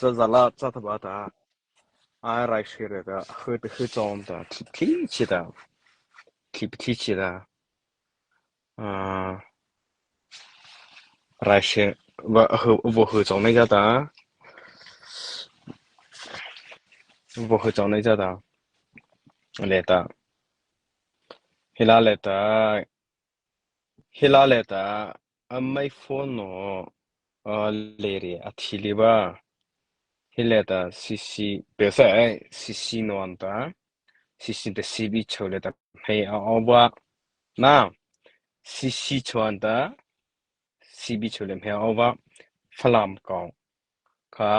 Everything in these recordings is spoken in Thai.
这了这他妈的俺来吃的喝脏的提起的提不提起的来吃我喝脏那家的我喝脏那家的来的希拉来的ไม่ฟ้อนเลรีอธิลิบาฮิเลตาซีเปเซซีนวันตาซีเดซีบีชอเลตาให้เอาบะนะซีชวันตาซีบีชอเลให้เอาบะฟลามกองค่ะ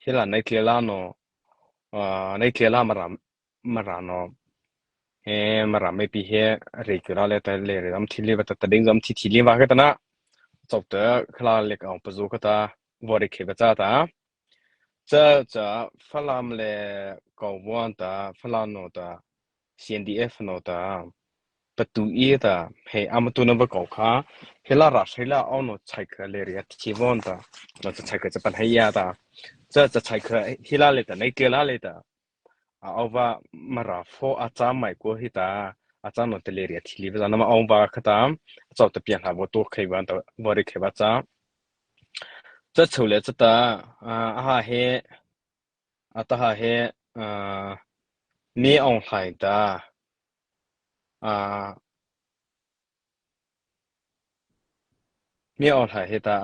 ฮิลาในเคลาโนในเคลามารานอมารามไม่ปีเฮริกราเลตาเลรีอัมทิลิบะตะดิงอัมทิลิบะกะตนะจบเตอคลาเล็กเอาปะจูกะตาวอริเคบะจาตาจะฝรั่งเลยก็ว่าแต่ฝรั่งโนตา CNDF โนตาประตูอีตาให้อามาตุนบกค่ะเฮลาราชเฮลาเอาโนใช้เคเลรียที่วันตาเราจะใช้เคจะเป็นให้ยาตาจะใช้เคเฮลาเลยตาในเกลาเลยตาเอาว่ามาราฟอาจารย์ใหม่กูฮิตาอาจารย์โนเตเลรียที่ลีบจะนำเอาว่าขตามจะตะเปียนหาวัตถุเควันตาบริเคบะจ้าจะชูเลจะตาเฮआता हैนี่ออนไลน์ตานี่ออนไลน์เฮตา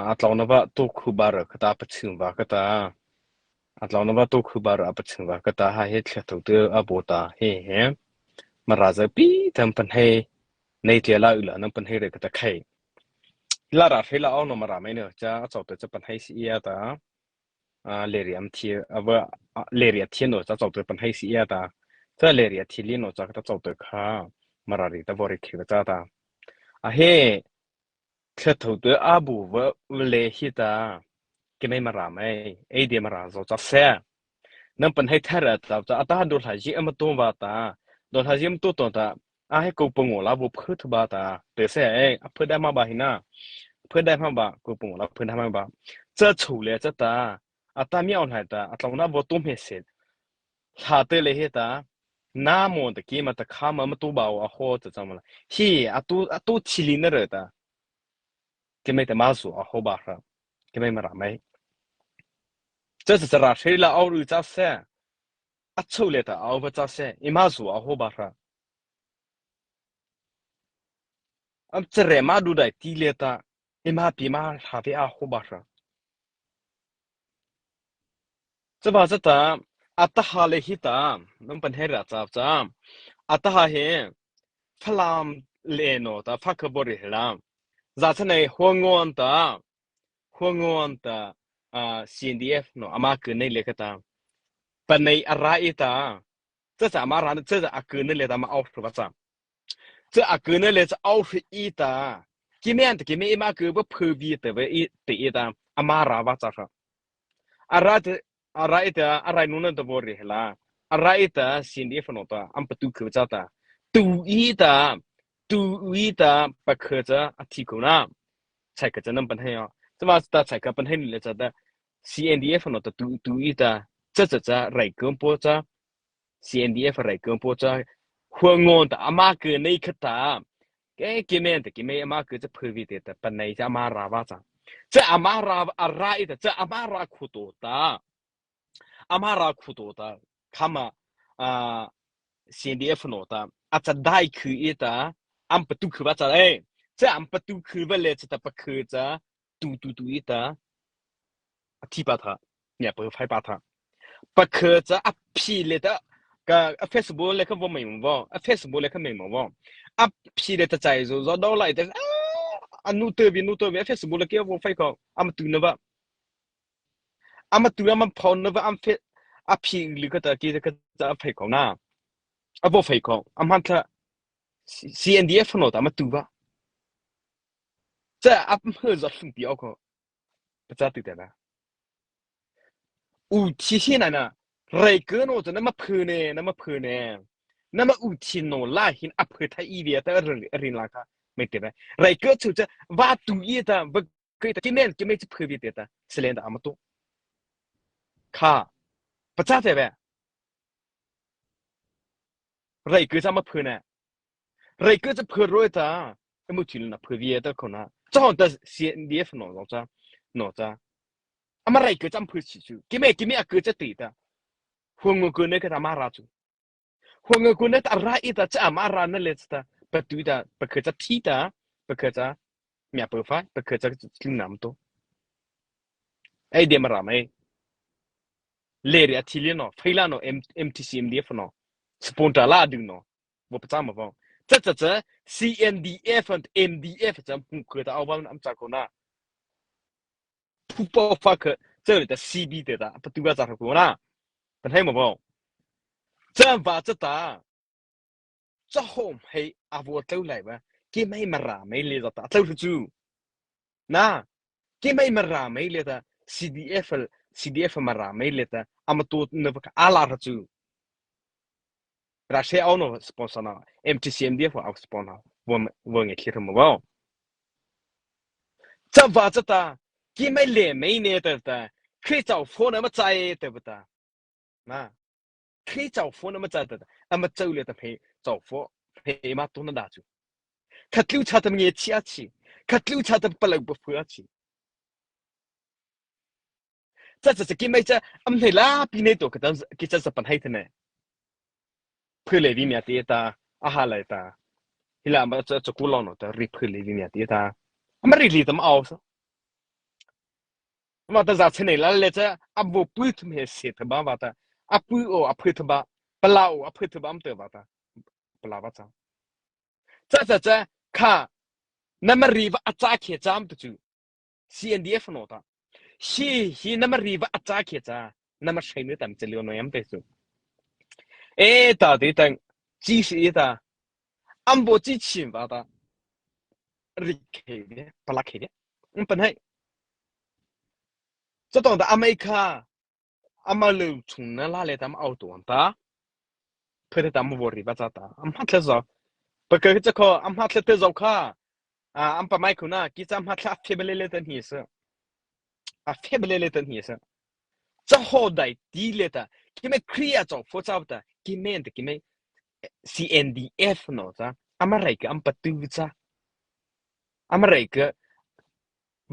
อัตลาวนบะตุคุบาระกตาปะชิมบากตาอัตลาวนบะตุคุบาระปะชิมบากตาเฮตขะตุเตอโบตาเฮมาราซะปีทัมปันเฮในเทลาอุลานัมปันเฮเรกตะไคลาราเฮลาเอานมาราไม่เนอะจะจอดจะปันให้สิยาตาเลเรียมที่ว่าเลเรียที่โนจะจบตัวเป็นให้เสียตาถ้าเลเรียที่ลีโนจะก็จบตัวค่ะมาราริตาบริคิวจ้าตาเฮ้แค่ถูกตัวอาบูว่าเลหิตาก็ไม่มาราไม่ไอเดียมาราจะเสียนั่นเป็นให้แท้ระจ้าจะอัตราโดนหายจีเอ็มตัวบาตาโดนหายจีเอ็มตัวตาให้กูปงหัวลาบุเพื่อทุบาตาเดี๋ยวเสียเพื่อได้มาบาหินะเพื่อได้มาบากูปงหัวลาเพื่อได้มาบาจะถูเลยจะตาอาตามีเอาไหนตาอาตาอุณาบตุมเฮเสดหาเตเลเฮตาน้ามอนตะกี้มาตะข้ามาตุบ่าวอะโหจะจำมาฮีอาตุชิลินเรตาก็ไม่แต่มาสู่อะโหบาระก็ไม่มาราไม่จะราเชลาเอารู้จักเสียอัจฉริยะเอาไปจักเสียอิมาสู่อะโหบาระจะเรมาดูได้ทีเลตาอิมาปีมาหาไปอะโหบาระจะบอกจะตาอัตหาเลหิตานั่นเป็นเหตุจ้าอัตหาเฮฟลามเลโนตาฟักบริหลามจากนั้นหัวงวนตาCNDF โนอามาเกินในเลขตาเป็นในอะไรตาจะอามาร้านจะอาเกินในเลตามาเอาสุภาพจะอาเกินในเลจะเอาอีตากิเมนต์กิเมมาเกิดว่าเพื่อบีแต่ว่าอีตีตาอามาราว่าจ้าอะไรตาอะไรนู่นตัวบริหลาอะไรตาCNDF โนตาอันประตูคือจ้าตาตูอีตาปะคือจะอธิกุนะใช่ก็จะนั่นเป็นให้จะว่าตาใช่ก็เป็นให้เลยจะตาCNDF โนตาตูอีตาจะไรเกินปอจ้า CNDF ไรเกินปอจ้าหัวงอนตาอามาเกินในขตากิเมนต์กิเมอามาเกินจะเพื่อวิเตตเป็นในจะอามาราว่าจะอามาราอะไรตาจะอามาราคุโตตาอามาราคุโตตาคำCNDF โนตาอาจจะได้คืออีตาอันประตูคือว่าจะจะอันประตูคือว่าเลยจะแต่ประคือจะตูอีตาที่ปะทะเนี่ยเปิดไฟปะทะประคือจะอัพพีเลยตากับ Facebook เลยก็ว่าไม่เหมือนว่า Facebook เลยก็ไม่เหมือนว่าอัพพีเลยตาใจจะดอลลาร์แต่อันนู้นเตอร์ Facebook เลยก็ว่าไฟเขาอันมาตูนว่าอันมาตูนมันพอนะว่าอัพพีเลยก็ตะกี้ก็จะไฟเขาหน้าอันว่าไฟเขาอันมันถ้าCNDF โนตามาตูว่าจะอัพเมื่อจะสุ่มเดียวก็ประจัดติดนะอุทิศนั่นนะไรเกินโนจะนั่นมาพื้นนั่นมาอุทิศโนล่าหินอัพเพื่อไทยอีเดียแต่รินลาค่ะไม่ติดนะไรเกินจะว่าตุยตาว่าเกิดกินเมนจะพื้นวิเตตาเสเลนตาอามาตุ ค่าประชาแต่แบบไรคือจะมาเพื่อนน่ะไรคือจะเพื่อนรู้จ้าไอ้มุจิลน่ะเพื่อนเวียดคนน่ะจ้าแต่ CNDF เนาะจ้าเนาะจ้าอามาไรคือจำเพื่อนสิจูกิเมอะคือจะตีตาหัวงูกูเนี่ยก็ทำมาราจูหัวงูกูเนี่ยอะไรอีตาจะอามารานั่นเลยจ้าปะตุยตาปะคือจะทีตาปะคือจะมีอะเปิดไฟปะคือจะกินน้ำตัวไอ้เดียมาราไม่เลเรียทีเลียนเนาะไฟลาเนาะ MTCMDF เนาะสปอนตาลาดึงเนาะบ่ประจำมาบ่จะ CNDF and MDF จะพุ่งเกิดเอาบ้านอำจากคนน่ะผู้ปกฟัก这里的 CB 的da 不都要咋个啦本来嘛บ่这话这打这后黑啊我走来吧给没嘛ra没เลยda走出去那给没嘛ra没เลยda CDF 嘛ra没เลยda ama to ne ba ala ra chu ra she au no sponsor na MTCMDF au sponsor wo nge khir maบ่这话这打给没脸没呢的可以找佛那么在对不对那可以找佛那么在的那么走了的陪找佛陪嘛都能拿住看溜茶的也起起看溜茶的不能不喝起这是给没这没啦比那多个但是给这是本来的呢เพื่อเลยวิมีตีตาอาหารเลยตาที่ละมันจะกูลองเนาะแต่รีเพื่อเลยวิมีตีตามันรีตามเอาซะว่าแต่จะเช่นนั้นเลยจะอับบุปุ้ยทุ่มเหเสียทบ้าว่าแต่อับปุ้ยโออับปุ้ยทบ้าปลาโออับปุ้ยทบ้ามันเตอว่าแต่ปลาว่าจะข้านั่นมันรีว่าอาจารย์เขียจามตัวจู CNDF เนาะตาฮีนั่นมันรีว่าอาจารย์เขียจ้านั่นมันใช้เนื้อแต่มันจะเลี้ยวหน่อยมันเตอจูตาดีตังจีสีตาอันบ่จีชินว่าตาริเคเดปลาเคเดมันเป็นให้จะต้องแต่อเมริกาอามาลูชุนนั่นล่ะเลยตามเอาตัวตาเพื่อตามวอริบาจาตาอันฮัทเลซอปะเกจะขออันฮัทเลเตซอค่ะอันปะไม่คุณน่ะกิจอันฮัทเลเฟเบเลเลตันฮีซเฟเบเลเลตันฮีซจะโหดได้ดีเลยตากิไม่เครียดจ้ะฟูจ้าตากิไม่กิไม่ CNDF เนาะจ้ะอเมริกาอันปะตูจ้ะอเมริกา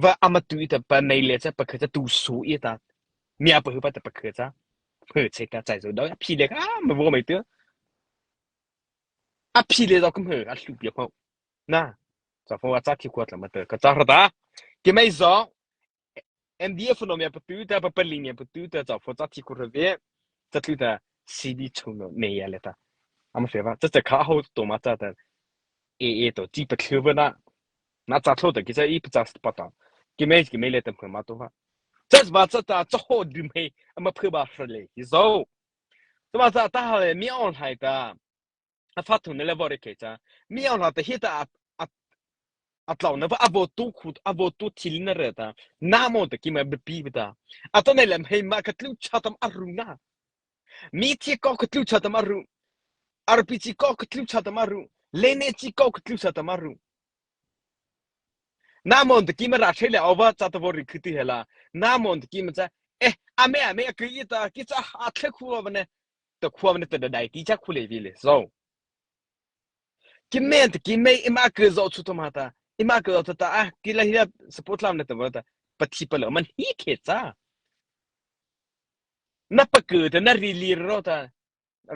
ว่าอามาตุยแต่ปะในเลยจ้ะปะเคจะตูสูอีตามีอะปะหือปะแต่ปะเคจ้ะเพื่อเช็คใจสุดแล้วพี่เลยมันบ่ไม่เตื้อพี่เลยเราก็เหอสุบเยอะพอนะจะฟังว่าจ้ะที่ขวดละมาเตื้อก็จ้ะระดากิไม่ซอ MDF เนาะมีอะปะตุยแต่ปะปะลิเนี่ยปะตุยแต่จะฟังจ้ะที่ขวดเวจะตุยแต่ CD ชุนเนาะเนี่ยเลยตาอามาเสียว่าจะเข้าเอาตัวมาจ้ะแต่ตัวจีปะคือว่า那咋错的？其实伊不咋是不当，给没来等朋友多话，这是把这打做好的没，俺们朋友说嘞，一走，这把这打好嘞，苗来的，啊发图那来玩的开着，苗来的现在老那不阿波多苦阿波多提那热的，那么的给没比不的，啊到那来没嘛个溜差他们阿鲁那，米铁高个溜差他们阿鲁，RPG 高个溜差他们阿鲁，雷内基高个溜差他们阿鲁。नामोंत की में राठेले अवा चात बोरी खती हैला नामोंत की में आमे कईता किचा आथे खुवने त दाई किचा खुले विले सो किमेंत की में इमा के जो छुतो माता इमा के तो ता किला हिया सपोर्ट लामने त बता पथि पल मन ही खेचा न पक त न रिली रोता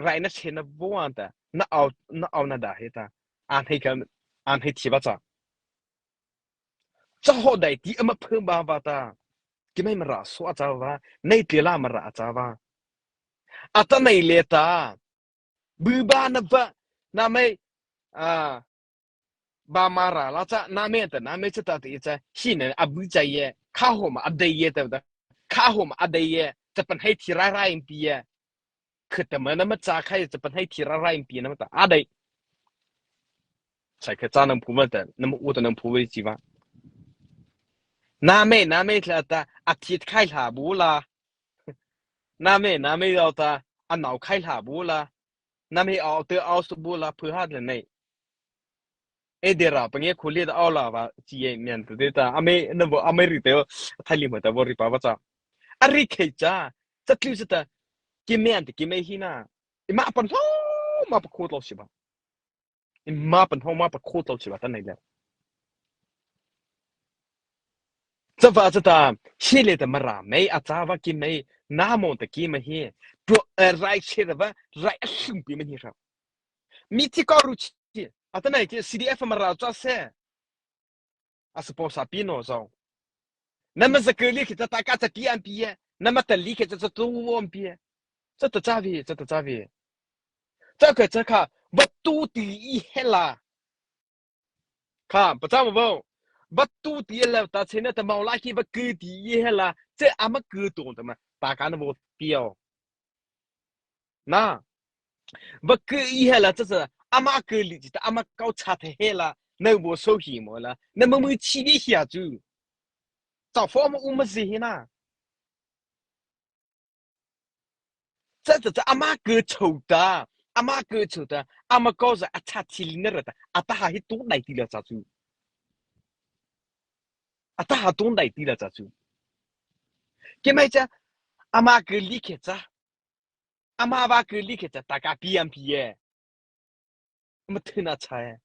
राइना छेन बोवांता न आउ न दा हेता आन हे थिबाจะหอได้ที่มาเพิ่มบาบาตากิไม่มาราสวาจาวาในเตลามาราจาวาอัตในเลตาบืบานบะนาไม่บามาราลาจะนาไม่แต่นาไม่จะตัดอีจะหินอับใจเย่ข้าหัวมาอัดเย่แต่ว่าข้าหัวมาอัดเย่จะเป็นให้ทีร้ายอินปีเย่คือแต่เมื่อนั้นมาจากใครจะเป็นให้ทีร้ายอินปีนั้นมาแต่อัดเย่ใช่คือจานังพูดแต่น้ำอุตนังพูดจีวะนาเมตละตาอาทิตย์ไข่หาบูลานาเมเอาตาอันเอาไข่หาบูลานาเมเอาเตอเอาสบูลาเพื่อหาเลยในเดราเป็นเงี้ยคุเรียดเอาลาวะจีเอเมียนตัวเดตาอเมริเตอไทยลิมแต่บริปาวะจ้าอาริเคจ้า这就是的给面的给没去呢嘛本头嘛不哭到是吧嘛本头嘛不哭到是吧等那个这把这的系列的嘛啦没啊咋va给没那么的给没去不来切的吧来生比没去上米提高入去啊等那个 CDF 嘛啦抓噻啊是包啥比喏着那么这个里去这大家在边边那么的里去这多边这的咋位这的咋位这个这个不都第一啦看不咋不不都第一了但是呢的毛拉去不个第一啦这阿么个懂的嘛大家那不标那不个一了这是阿妈个里的阿妈搞差的了那我手机么了那么没起的下就找方么我们是呢这阿妈个丑的阿妈个丑的阿妈搞是阿差起里那的阿大还多来的了咋就阿大还多来的了咋就给买着阿妈个里去着阿妈把个里去着大家比耶么特那菜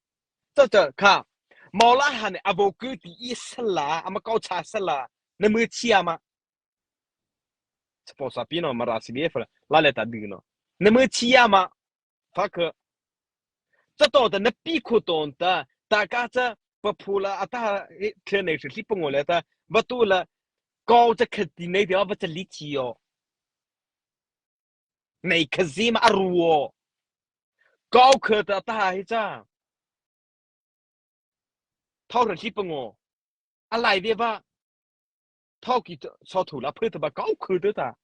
这看毛拉哈呢阿伯个第一次啦阿妈搞差死啦那么起啊嘛包啥比喏嘛拉西别了拉来打的喏那么起啊嘛发克这到的那比可懂的大家这不普了啊大可能是里不我来的不多了高这肯定那条不这里起哦那可是嘛哦高科的大一张掏了里不我啊来的吧掏给这烧土了配的吧高科的的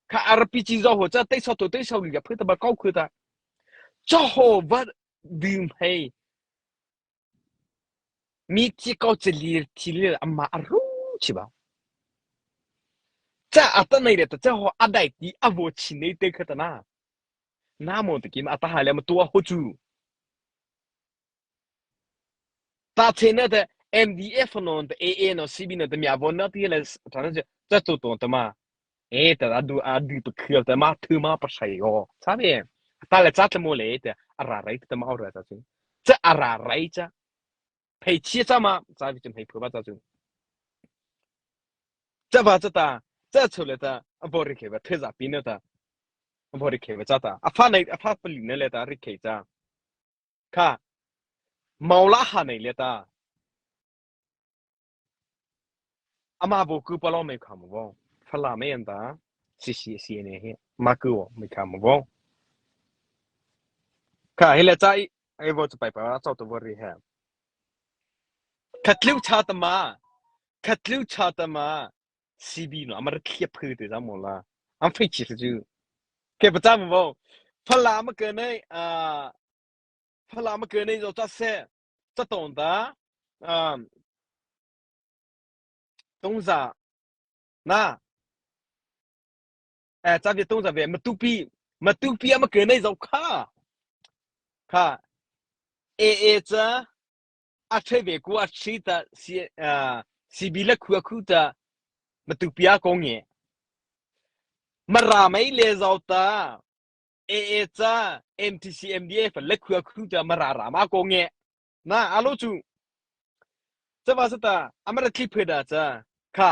看 RPG 绕火这对烧土对烧里配的吧高科的这好我ดื่มให้มีที่เขาจะเลียที่เลียมาอรู้ใช่ปะจะอัตไหนเด็ดจะหัวอะไรที่อวชินในเด็กขนาดน้ามันตะกี้มาอัตหายแล้วมาตัวหัวจูตาเชนเนี่ย MDF นนแต่ AA น CB นแต่มีอวนนั่นที่เลยตอนนั้นจะตัวตัวแต่มาแต่ดูไปเคลียร์แต่มาถือมาประชัยอ๋อใช่ไหมแต่ละจัดเลยแต่อะไรแต่มาเอาอะไรจ้ะจะอะไรจ้ะ陪妻จ้ะมาจะไปจน陪ผัวจ้ะ这把这的这出来的不是开吧特啥边的不是开吧这的发那发不里那来的是开着看毛拉哈那来的阿妈不够不老没看不发拉没人的是呢嘿马够没看不看现在在哎我就拜拜找到我的嘿看溜查的嘛看溜查的嘛CB no amar khia phư de zamola am phai chi ju ke bata mo phala ma ke nei phala ma ke nei zo ta se ta tong da tong za na za vi tong za ve ma tu pi ma ke nei zo kha za a che ve ku a chi ta CB la khu taมาตุปียากงเงี้ยมาราไม่เลเจ้าตาจ้า MTC MDF เล็กคือจะมารามาโกงเงี้ยนะอาลูจูจะว่าสุดาอามาคลิปเพดาจ้าค่ะ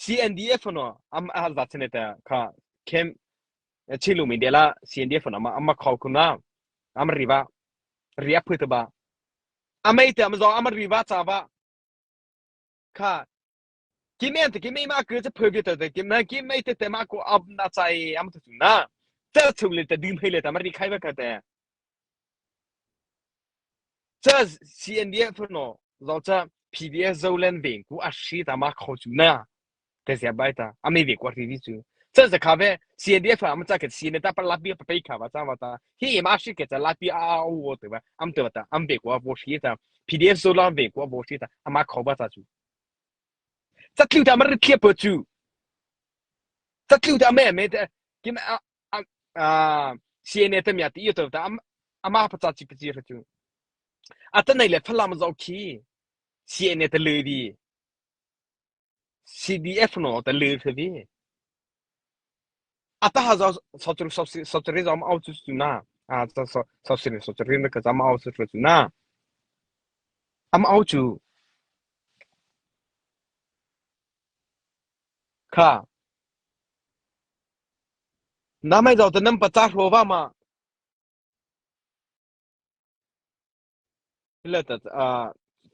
CNDF เนาะอาจัดเสนแต่ค่ะเข้มชิลูมีเดล่า CNDF เนาะมาเข้าคุณนะอามารีบาเรียบพูดบ้าอาไม่แต่มาจออามารีบาจ้าบ้าค่ะกิมเองแต่กิมไม่มาเกิดจะเพิ่มเยอะแต่กิมนะกิมไม่แต่มากูอับน่าใจอันตุนนะจะถูกเลยแต่ดื่มให้เลยแต่ไม่ได้ใครว่ากันแต่จะ CNDF เนาะเราจะ PBS โซเลนเวงกูอาชีพแต่มาเข้าจุนะแต่เสียไปแต่อาไม่เวงกว่าที่นี่จู这是咖啡 CNDF อามันจะเกิด CNDF แต่ลับบี้ไปข่าวว่าจ้าว่าแต่ที่มาชีพเกิดจะลับบี้我对吧อา对吧แต่อาเวงกว่า不是แต่ PBS โซเลนเวงกว่า不是แต่อามาเข้าว่าจ้าจู这丢他妈的贴不住，这丢他妈没得，给么现在的面第一头的阿妈不着急不急了就，等那来发那么早起，现在的楼的， CDF เนาะแต่ลือคือพี่आता हजार सचरी जाम आउछु ना सचरी सचरी न जाम आउछु ना am आउछुค่ะน้าไม่จะนำประจักษ์ว่ามาเลิศแต่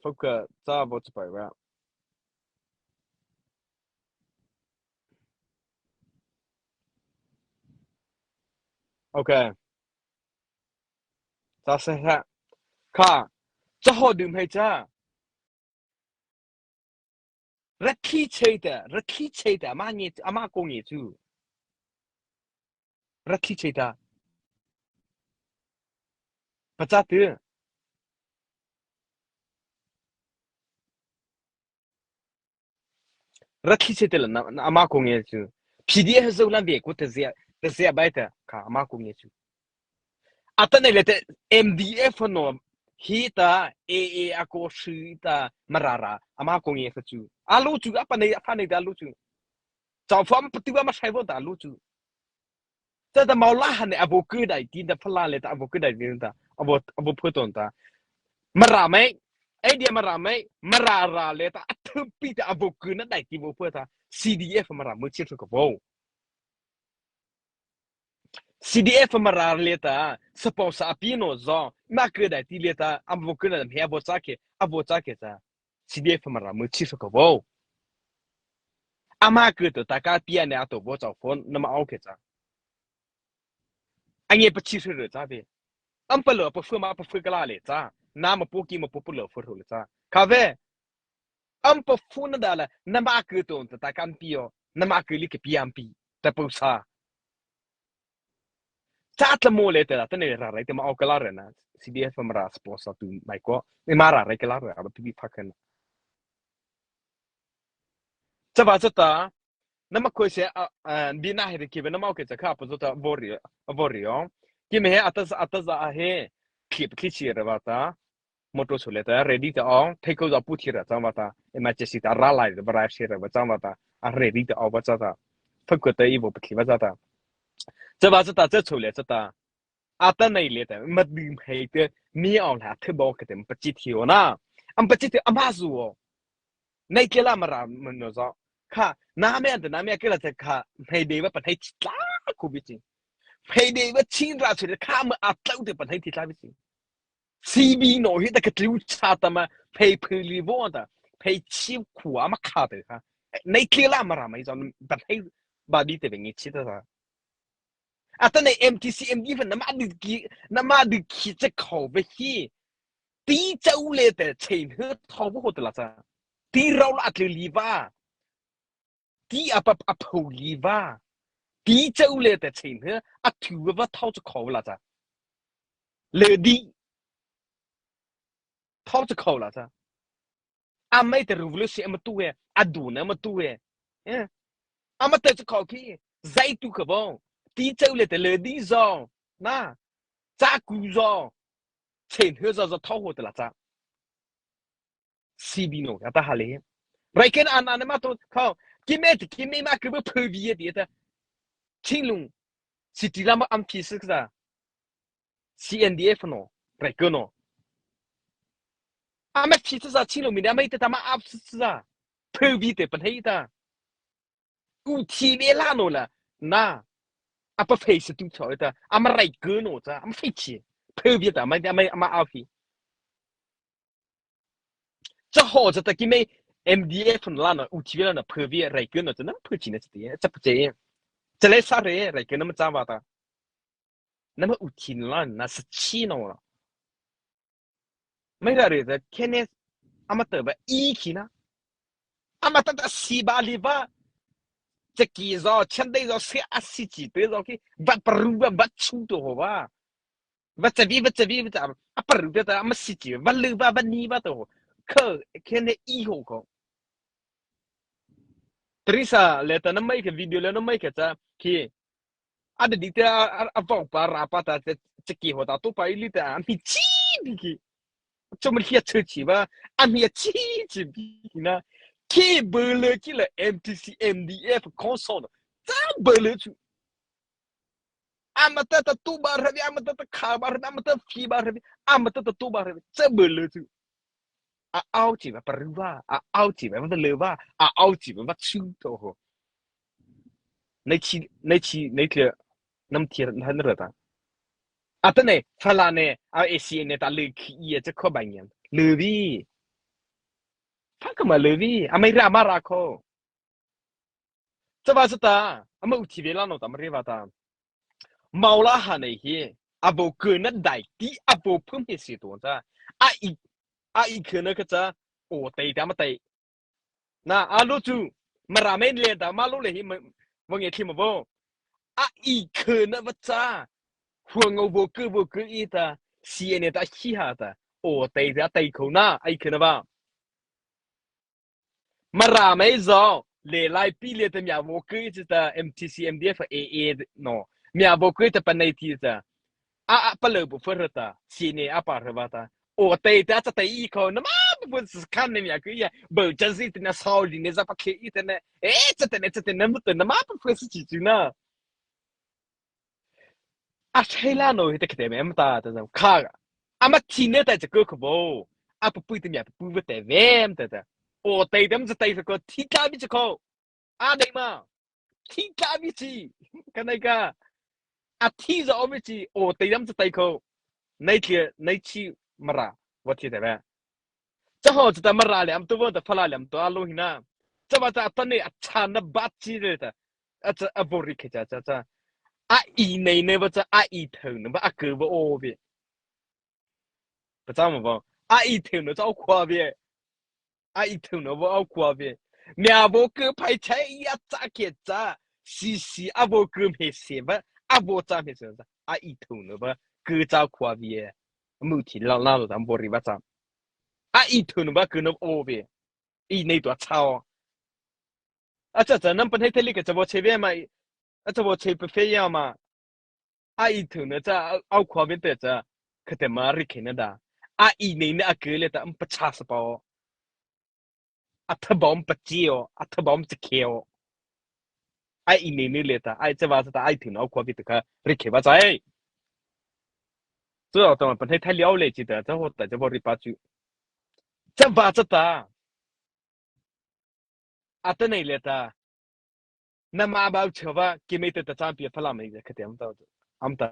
พวกจะบ่จะไปว่าโอเคจะเสร็จค่ะจะหอดื่มให้จ้ารักขี้เฉยแต่มาโกงเงี้ยจูรักขี้เฉยแต่ประจักษ์ตือรักขี้เฉยแต่ละนะมาโกงเงี้ยจู PDF จะอุลันเบียกูแต่เสียไปแต่ค่ะมาโกงเงี้ยจูआता नाही लेते MDF no hita AA ako shita marara ama ko nge fa chu alu chu apa nei da lu chu chao fam patiwa ma sai bo da lu chu ta da maula han abo ku dai tin da phala le ta abo ku dai din da abo phu ton ta mara mai ai dia marara le ta athu pi da abo ku na dai ti bo phu ta CDF mara mu chi ko bo CDF mararleta sponsor apino zo makeda tileta amvokuna me abotake ta CDF mara mu chi ko bo amakuto taka pia ne ato bo chao phone na ma auke ta anye pa chi su ta be ampalo pa fu ma pa fu kala le ta na ma poki ma popular fu le ta ka ve ampa fu na dala na ma kuto ta kan pio na ma ku li ke piampi ta po sa Chatla mole te tane rara te ma okalare na CDF mara sponsor tu mai ko e mara re kelare aba tu bi pakan chaba chata nama ko se bi na he ke na ma ke cha pa zota vorio ki me ataza he clip kichi re bata moto chule ta ready ta on take out pu thira cha bata emergency ta ra lai ba ra share ba cha bata ready ta ba cha ta phak ta i bo phi ba cha ta chaba chata cha chule chata आता नहीं लेता मद्दी है ते मी आउला थे बो के तम पची थियो ना अम पची ते अमाजुओ नहीं केला मरा मनो जो खा ना मे केला ते खा फै देवा पथै चिला कुबिची फै देवा छिन रा छ खा म आतौ ते पथै थिला बिची सीबी नो हि त कतलु छाता म फै फली वो त फै छि खुआ म खा ते खा नहीं केला मरा मै जो पथै बादी ते बेंगी छिता आताใน MTCM ยี่มันน้ำมาดึกจะเข้าไปที่ตีเจ้าเลยแต่เชนเฮือทอบ่โหดละจ้ะตีเราละอัดลีว่าตีอัปหูลีว่าตีเจ้าเลยแต่เชนเฮืออัดถือว่าเท่าจะเข้าละจ้ะเลยดีเท่าจะเข้าละจ้ะไม่แต่ revolution มาตัวอัดดูนะมาตัวมาแต่จะเข้าที่ใจตุกบ่ตีเจ้าเลยแต่เลยดีจ้ะนะจ้ากูจ้ะเชนเฮือจะเท่าโหดละจ้ะซีบีโนกาตาฮาเลไรเกนอันมาตัวเขากิเมมาคือเพื่อวีเดียตชิงลุงสิติลามาอัมพีซึกซา CNDF โนไรเกนโนอามาพีซึซาชิงลุงมีนาไม่แต่ตามาอัพซึซาเพื่อวีเดปันให้ตาอุทีเวลาโนล่ะนะอัปเฟซตุชอยตาอามาไรเกนโนจ้าอามาเฟชิเพื่อวีตาไม่มาอัพพีจะหอจะตะกิเม MDF นั่นน่ะอุทิศนั่นน่ะเพื่อวิไรเกินน่ะจะนั่นเพื่อจีนจะตีจะเปย์จะเล่สาระไรเกินนั่นมันจ้าวตานั่นมันอุทิศนั่นน่ะสชีโน่ละไม่ได้เลยแต่แค่นี้อามาเตอร์แบบอีกีนะอามาตั้งแต่สีบาลีว่าจะกี่รอฉันได้รอเสียอาศิจิเตอร์รอที่บัดปรุบบัดชูตัวว่าบัดจะวีบัดอ่ะปรุบแต่อามาสิจิบัดลือบัดนี้บัดตัวคือแค่นี้อีโหก็Teresa leta na mai ke video le na mai ke ta ki ada di ta avong para apa ta ceki ho ta tu pa ili ta mi chi bi ki chom ri chi chi ba a mi chi chi bi na qui brûle qui le MTC MDF console ça brûle tu amata tu barbi amata khabar amata fi barbi amata tu barbi ça brûle tu a au chỉ va parva a au chỉ va le va a au chỉ va chu to ho nei chi nei ke nam ti han ra ta a ta ne fala ne a esi ne ta le ki yeจะเข้าไปยังle vi fa ka ma le vi a mai ra ma ra ko 这把是的，我们有体力了，喏，咱们这把的，毛拉哈那些，阿不个那代地，阿不碰些些多着，阿一可能个着，哦，对的嘛对，那阿路住，嘛拉没练的，马路嘞，我也听不懂，阿一可能不着，混我不个一的，些呢的稀哈的，哦，对的对口那，阿一可能吧，嘛拉没走。le lai pi le te mia vo ke ta MTC MDF AA no mia vo ke ta panai ti ta a pa le bu fer ta si ne a pa ra ta o te ta ta i ko na ma bu kan ne mia ke ya bu jan si te na sao li ne za pa ke i te ne ta te na mu te na ma pa fe si ji ju na a chela no te ke te me ta ta ka a ma ti ne ta je ko ko bo a pu te mia pu ve te vem ta o te demจะte ko ti ka bi ko a dei ma ti ka bi ji kan dai ka a ti zo bi ji o te demจะte ko nei chi mara wa ti de ba 这好子的嘛拉两多我的发拉两多阿路呢这把这等你啊差那八几的啊这啊不里克这啊一内呢不这啊一头呢不啊个不哦别不这么不啊一头呢找跨别啊一头呢不เอา跨别苗不个排菜呀咋个咋西啊不个没事吧啊不咋没事啊一头呢不个找跨别目前拉到咱不里吧咋啊一头呢不个呢哦别一内多操啊这能不太特例个这我前面嘛啊这我前不非要嘛啊一头呢这เอา跨别的这可得嘛里克呢的啊一内呢啊个了的不差是包啊特bomb不接哦啊特bomb จะเคียวไอ้อีนี่เลยแต่ไอ้จะว่าจะไอ้ถึงเอาความผิดก็ริเกว่าใจ这เอาตอนประเทศไทยแล้วเลยจีแต่จะว่าแต่จะบริปาจุจะว่าจะตาอ่ะแต่ไหนเลยตาน้ำมาบ่าวเชื่อว่ากิไม่แต่จำปีพลังไม่ได้แค่เดียวอัมตา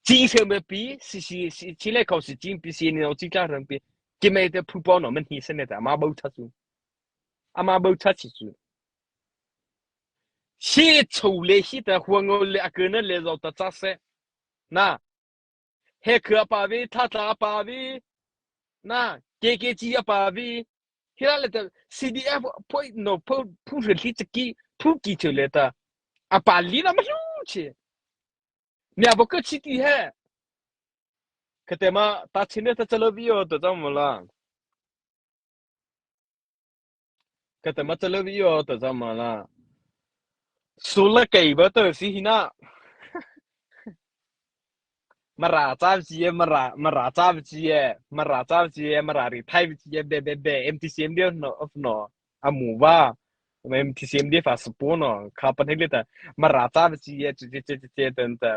จีเชื่อไม่ปีสิเลยเขาสิจีนปีสิเนี่ยจีการเรื่องปีกิไม่แต่ผู้ป้อนมันหิ้นเนี่ยแต่มาบ่าวชัดจูอ่ะมาบ่าวชัดจู 些丑嘞，些的黄我嘞，个人来绕的咋噻？那还可把位，他把位，那鸡把位，现在来的 CDF 不是你自己不记出来的，啊把你那么有去，你也不客气的嘿，可得嘛，打起来他这了比哦，都怎么了？可得嘛这了比哦，都怎么了？输了给不得是那，มาราจ้าจีมาราจ้าจีมาราจ้าจีมาราริไทยจีเบ MTCM เดียวเนาะเนาะอาหมู่ว่าMTCM เดียวฝาสปูเนาะข้าปันให้เลยแต่มาราจ้าจีเจเดินแต่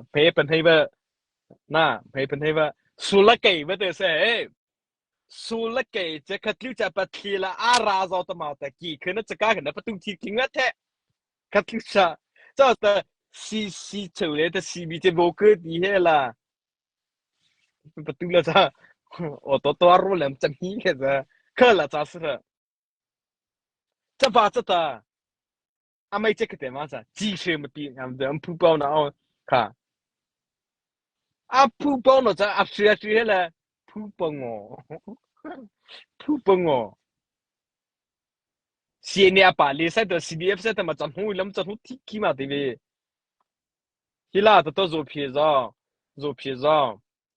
เพย์ปันให้ว่าน่ะเพย์ปันให้ว่าสู้ละเกยบ่ได้เซ่สู้ละเกยจะคัดลิ้วจะปะทีละอาราซอตมาแต่กี่คือน่ะจะกล้ากันนะประตูทีทิ้งอ่ะแท้คัดลิ้วจะเจ้าแต่西走来的西比这无个底下啦，不对了咋？我多路人真皮个子，可了咋是的？这把这的，阿妹这个地方啥？机车没比，俺们铺包呢哦，看，啊铺包呢这啊学了，铺包哦，铺包哦。现在把联赛的 CDF 赛的嘛，真红，咱们真红体起嘛对不对？希腊的都做皮照，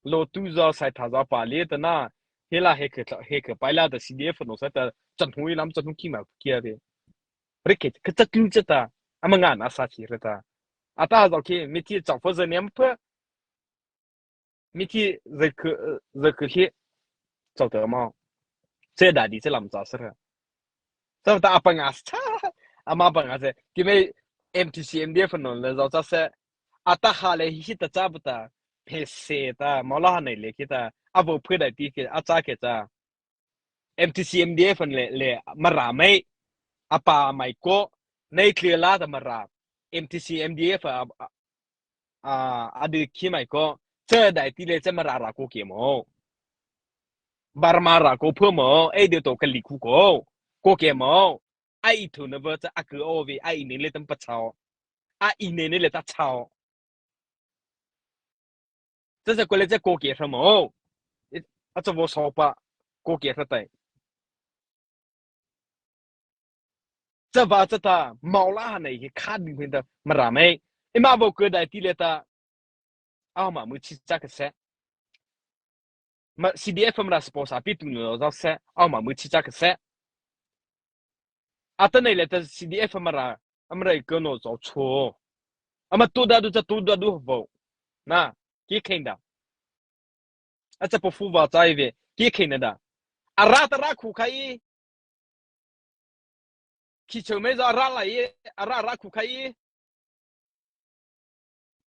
老杜照晒他照把列的那，希腊黑客白拉的 CDF 弄晒的真红，咱们真红起嘛起的，不是可这丢着的，俺们俺那啥起了的，啊，大早起每天早发热年不，每天热去早得嘛，这大地这啷早是了这大半啊啊嘛半啊这因为 MTCMDF 呢了早是啊大哈嘞一的差不多配色的毛拉那里去的啊不配的地去啊咋去的 MTCMDF le marame apa mai ko nei clear da mara MTCMDF adi ki mai ko che dai ti le che mara ra ko ke mo bar mara ko pho mo ai de to ka li ku ko ke mo ai thu na ba cha a ku o vi ai ni le tam pa chao a i ne ne le ta chao 这是过来这过节什么啊这我说吧过节是对这把这ta mau la này cái khát bình thường mà ra mấy em mà vô cơ đại tỷ lệ ta mà mới chỉ chắc cái sẽ mà CDF mà sponsor bị tụi nó ra sẽ mà mới chỉ chắc cái sẽ tên này là ta CDF mà ra cái nó做错mà多大都vô na cái khen đó这不服吧在位cái khen đó ra khu khai khi chờ mấy giờ ra lại ra khu khai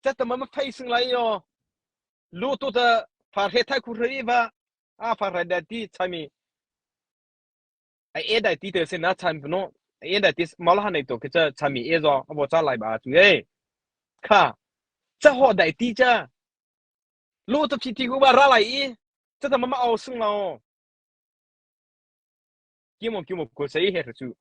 chắc tao mà phải sinh lại yo lu tu ta phải hết thay khu rồi và phải đại tí chai mi ai đại tí thì sẽ nói chai mi nó ai đại tí mà là này tổ cái chai mi ai rồi bỏ ra lại bà chú ấy cả chắc họ đại tí chứ lu tu chỉ thì cũng ra lại chắc tao mà ao sinh nào kiếm một cuộc sống hết rồi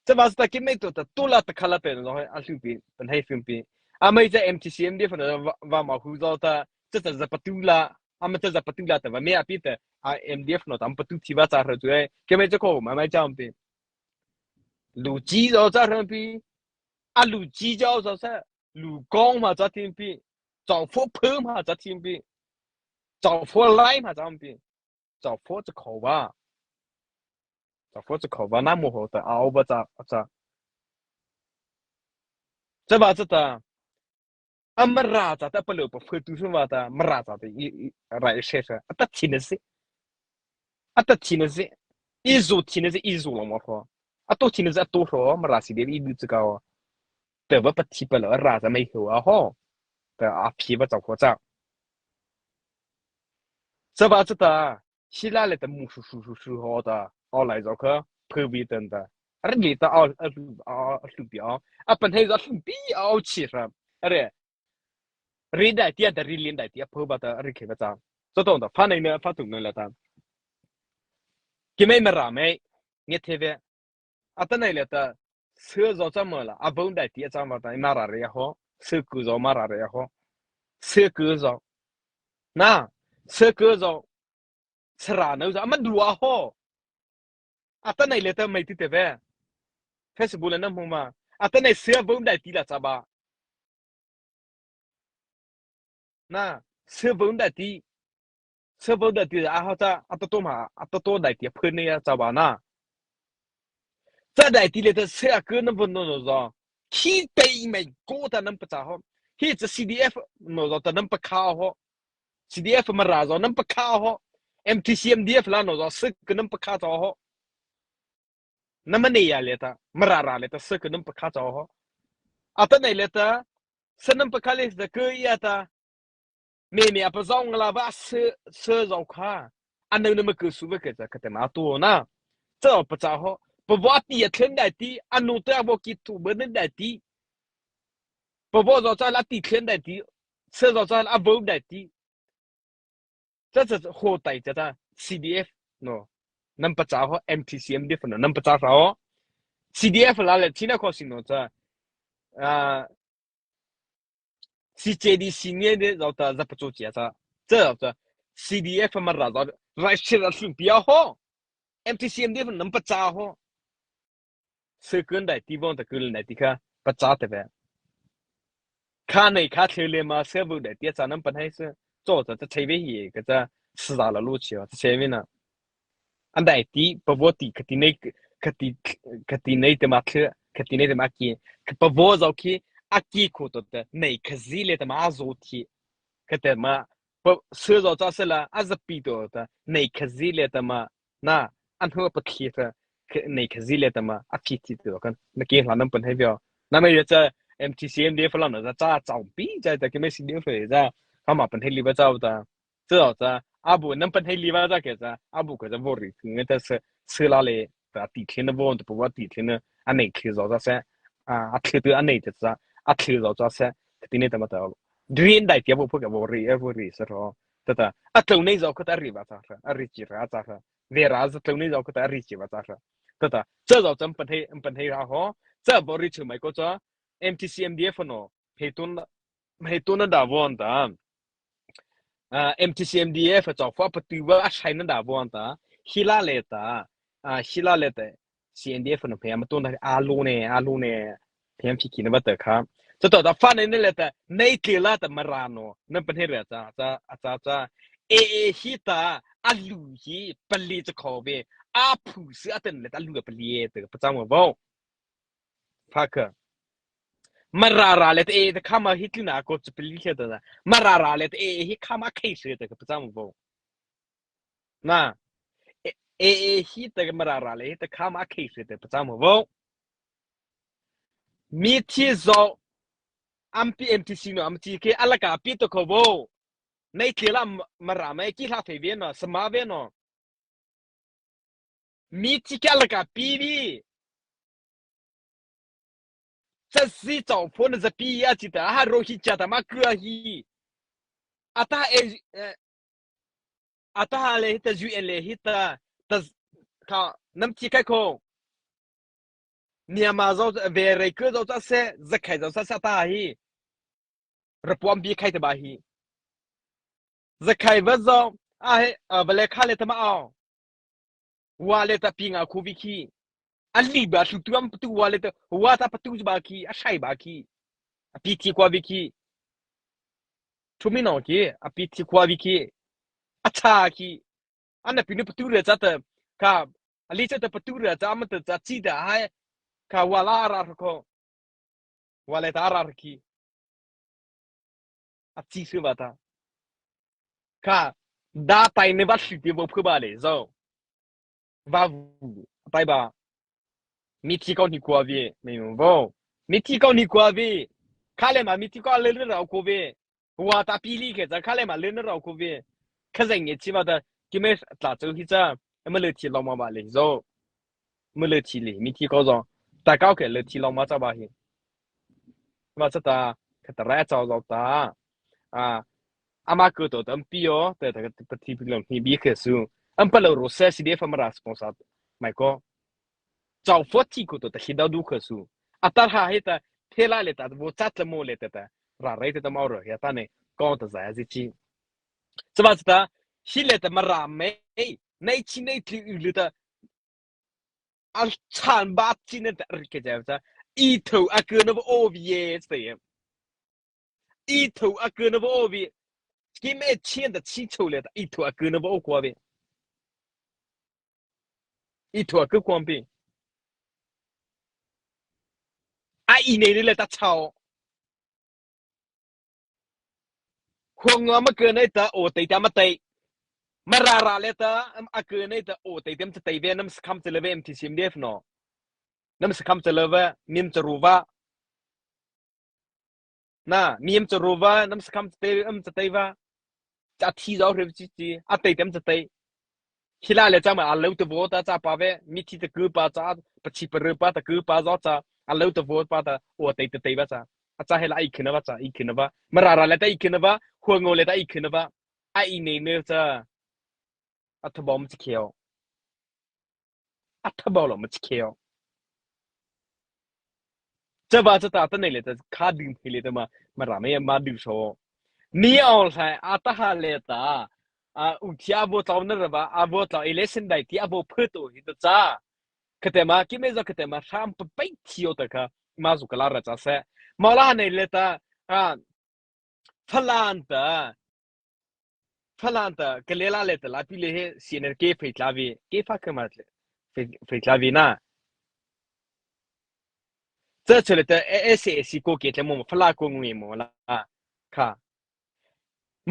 这把是他给没多的多了的看了别人然后路边本来film边没在 MTCM 地方的话嘛护照的这是不多了这是不多了的没边的MDF 呢咱不多提吧咋说对给没这个慢慢讲边路基就在那边路基就是路光嘛在天边找火盆嘛在天边找火来嘛在边找火这口吧或者考吧那么好的不咋这把这的没啥子的不留不会读书嘛的没啥子的来说说他听的是一组听的是一组了嘛说都听的是多说没啥子的一路这个对不提不了啥子没有哈对皮不找火照这把这的希腊来的木叔好的来着个破位等的你的路标本来是路标其实人代地的人代地破吧的开不着这懂的反正呢发动了的给没ra没你特别等来了的车着怎么了本代地怎么的马拉也好车狗着马拉也好车狗着那车狗着是哪能着路好等来了的没得特别Facebook 了那么嘛等来车本代地了咋吧那车本代地好在多嘛多代地喷呢咋吧那这代地里的车狗能不能着去对面过的能不咋好去这 CDF 能着能不靠好 CDF 嘛ra着能不靠好 MTCMDF 啦能着是个能不靠着好那么你呀里的没ra里的是个能不靠着好等来里的是能不靠里的可以的妹不让了吧是绕卡能那么个数个这个的嘛多呢这不咋好不挖地也天代地弄得我给土不能代地不挖着在那地天代地是着在那不代地这是后代这的 CDF 喏能不咋好 MTCMDF 能不咋好 CDF 来了听那可行喏这CJDC 年的绕的不做结着这CDF 嘛绕的来起来是比较好 MTCMDF 能不咋好是跟在地方的跟来的看不咋的呗看你看出来嘛社会的点咋能不还是做着这前面一个这吃啥了路去这前面呢来地不我地可地内的嘛去可地内的嘛去不我着去基库的内克西里的嘛做题可的嘛不社着这是了是比多的内克西里的嘛นะอันหัวประเทศในคซิเลตมาอาทิตย์ตัวกันนักเรียนหลานนั้นเป็นให้เบียวนั่นไม่จะ MTCMDF หลานจะจ้าจ้าปีจะแต่ก็ไม่สิ่งเดียวเลยจ้าเขามาเป็นให้รีบจ้าจ้า这道จ้าอาบุนั้นเป็นให้รีบจ้าแกจ้าอาบุก็จะบริสุทธิ์แต่是拉เลยแต่ติด呢บ่ตัวว่าติด呢อันไหนคือจ้าเสอาทิตย์อันไหนจ้าอาทิตย์จ้าเสที่นี่แต่มาแต่เรียนได้ที่บ่พวกบริสรอแต่อัตโนนี้จ้าก็จะรีบจ้าอาริจิราจ้าVeraz tluni zo kota richi wa ta tata ce zo zam pan he ra ho ce bo ri chu mai ko cha MTCMDF no hetun da won ta MTCMDF cho fa patu wa shai na da won ta hila le ta CNDF no phe ma tun da a lu ne phe phi ki na ba ta kha ce to da fa ne le ta nei ti la ta marano na pan he ra cha hita alu hi paliจะขอเวอาผู้เสือตันเลยอาลูปลีเตประจำว่าฟักมาราราเลตตะคามาฮิตนาก็จะปลีเตนะมาราราเลตฮิคามาเคสเตประจำว่านะฮิตมาราราเลตะคามาเคสเตประจำว่ามีที่โซอัมพี MTC noอัมทีเคอลกาปิตะขอในเทลามารามกีฬาเฟเวนสมาเวนมีที่กลกาปีบีจะสิเจ้าพนจะปีอาจิตาฮาโรฮิจาตามาคือฮีอาตาเลตะยูเอเลฮิตาตะค่ะน้ำที่ไคโคเนียมาโซเวเรคือโซจะเซจะไคโซซะตาฮีระปวมบีไคตะบาฮีจะไควะโซเวเลคาเลตะมาเอาwaleta pinga kubiki aliba tutuam tu waleta wata patu baki ashai baki apiti kwa biki tumino ki apiti kwa biki ataki ana pinu patu re jata ka alicha ta patu re jama ta chachi da hai ka wala ra ko waleta ra ki achi su bata ka da tai ne ba shi bo phu ba le zo va bye bye มีที่เกานี่กว่าเวไม่รู้บ่มีที่เกานี่กว่าเวคาเลมามีที่เกาเลเรากูเวว่าตาปีลีแกจะคาเลมาเลเรากูเวคซังเงจิมาดากิเมตาจูฮิจาเมเลที่เรามาบาเลยโซเมเลที่เลยมีที่เกาจงตาเกาแกเลที่เรามาจะบาฮิว่าจะตาคตะแรเจ้าเราตาอามากูตัวตั้มปีโอแต่ปฏิบัติลงที่บีเคซูอันเปล่ารู้เสียสิเดฟมารับสปอนเซอร์ไม่ก็เจ้าฟอติกูตัวแต่คิดเอาดูเคซูอัตราหาเหตุเทล่าเลตัดวัวจัดละโมเลตัดราไรตัดมาเอาเหรอเหตุนั้นก็ตัดใจสิจีสบายตัดฮิเลตัดมารามไม่ในที่ในที่อื่นเลยตัดอัลชันบาที่นั่นตัดริกเจ้าตัดอีทูอากูนบโอวีเอสเตย์อีทูอากูนบโอวีกิเมเชียนตัดชี้ชูเลยตัดอีทูอากูนบโอกว่าเวอีทูอากูความเป็นอีนี่เลยตัดเช่าควงมาเกินไอ้ตาโอตีตามาตีมาราเลยตาอาเกินไอ้ตาโอตีเต็มจะตีเวน้ำสคัมจะเลเวมที่ซิมเดฟโนน้ำสคัมจะเลเวมิมจะรู้ว่าน่ะมิมจะรู้ว่าน้ำสคัมจะตีจะตีว่าจะที่เราเรียกจีอาตีเต็มจะตีฮิลาเลยจ้ามาอัลเลวตัวโวตาจ้าป้าเวมิที่จะกู้ป้าจ้าปัจฉิปรือป้าตะกู้ป้าจ้าอัลเลวตัวโวตป้าตาโอตีตีว่าจ้าอาจารย์เฮล่าอีกขึ้นว่าจ้าอีกขึ้นว่ามาราเลยตาอีกขึ้นว่าหัวงูเลยตาอีกขึ้นว่าอีนี่เนี่ยจ้าอัฐบอมจะเขียวอัฐบอลมันจะเขียวจะว่าจะตาตั้งไหนเลยแต่ข้าดื่มเลยแต่มาราไม่มาดื่มโชนี่เอาใช่อัฐหาเลยตาอุทิอาโบตาวนั่นหรือว่าอาโบตาวelectionได้ที่อาโบเพื่อตัวหิตจ้าคือแต่มาคิดไม่จะคือแต่มาทำไปเที่ยวแต่ก็มาสุกลาระจ้าเสมาลาในเลตาฟลันตาก็เลลาเลตาลาพิเลเหซีเนอร์เกฟลาวีเกฟักมาเลยเฟลาวีน่าจะเฉลยแต่เอสเอซีโกเกตเลยมั้งฟลาโกงงมั้งละค่ะ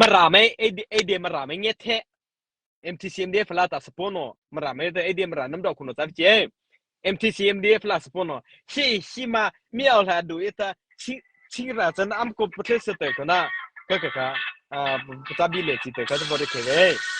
มาราไม่เอเดมาราไม่เงี้ยเท MTCMDF လာတာစပေါ်နော်မရမဲတဲ့ ADM ရနမ်တော့ခုနော်တပ်ကျဲ MTCMDF လာစပေါ်နော်ရှိမမြောက်လာဒူအတာချင်းရာဇန်အမ်ကိုပတက်စတဲ့ကနာကကအာပတာဘီလေချီတဲ့ကတော့ဘောရခဲ